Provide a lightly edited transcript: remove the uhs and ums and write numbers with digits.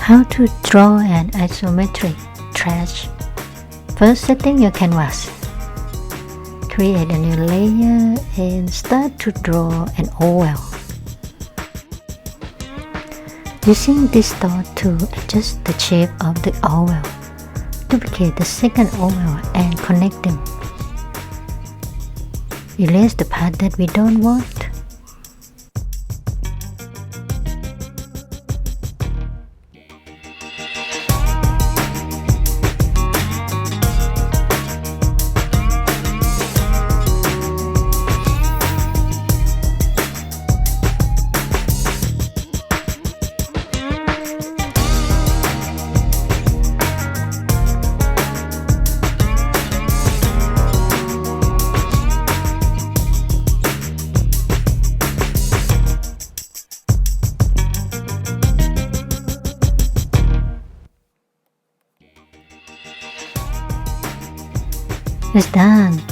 How to draw an isometric trash. First, setting your canvas. Create a new layer and start to draw an oval. Using this tool to adjust the shape of the oval, duplicate the second oval and connect them. Erase the part that we don't want. It's done.